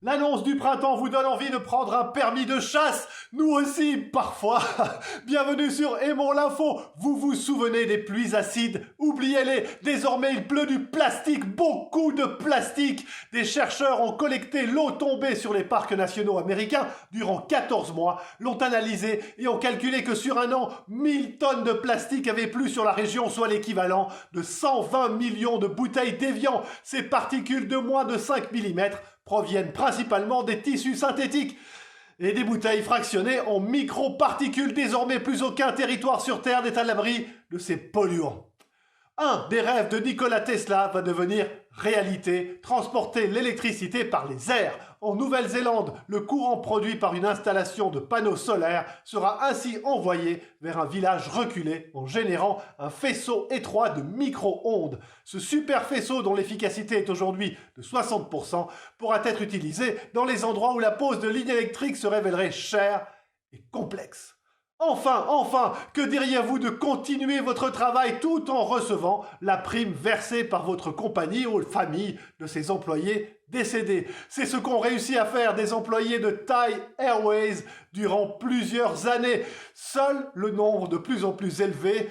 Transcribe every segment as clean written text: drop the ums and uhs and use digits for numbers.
L'annonce du printemps vous donne envie de prendre un permis de chasse. Nous aussi, parfois. Bienvenue sur Aimons l'info. Vous vous souvenez des pluies acides? Oubliez-les. Désormais, il pleut du plastique, beaucoup de plastique. Des chercheurs ont collecté l'eau tombée sur les parcs nationaux américains durant 14 mois, l'ont analysée et ont calculé que sur un an, 1000 tonnes de plastique avaient plu sur la région, soit l'équivalent de 120 millions de bouteilles d'évian. Ces particules de moins de 5 mm proviennent principalement des tissus synthétiques et des bouteilles fractionnées en microparticules. Désormais, plus aucun territoire sur Terre n'est à l'abri de ces polluants. Un des rêves de Nikola Tesla va devenir réalité, transporter l'électricité par les airs. En Nouvelle-Zélande, le courant produit par une installation de panneaux solaires sera ainsi envoyé vers un village reculé en générant un faisceau étroit de micro-ondes. Ce super faisceau, dont l'efficacité est aujourd'hui de 60%, pourra être utilisé dans les endroits où la pose de lignes électriques se révélerait chère et complexe. Enfin, que diriez-vous de continuer votre travail tout en recevant la prime versée par votre compagnie aux familles de ses employés décédés? C'est ce qu'ont réussi à faire des employés de Thai Airways durant plusieurs années. Seul le nombre de plus en plus élevé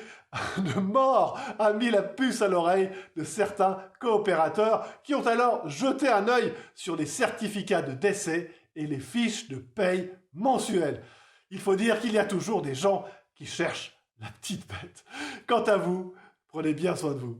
de morts a mis la puce à l'oreille de certains coopérateurs qui ont alors jeté un œil sur les certificats de décès et les fiches de paye mensuelles. Il faut dire qu'il y a toujours des gens qui cherchent la petite bête. Quant à vous, prenez bien soin de vous.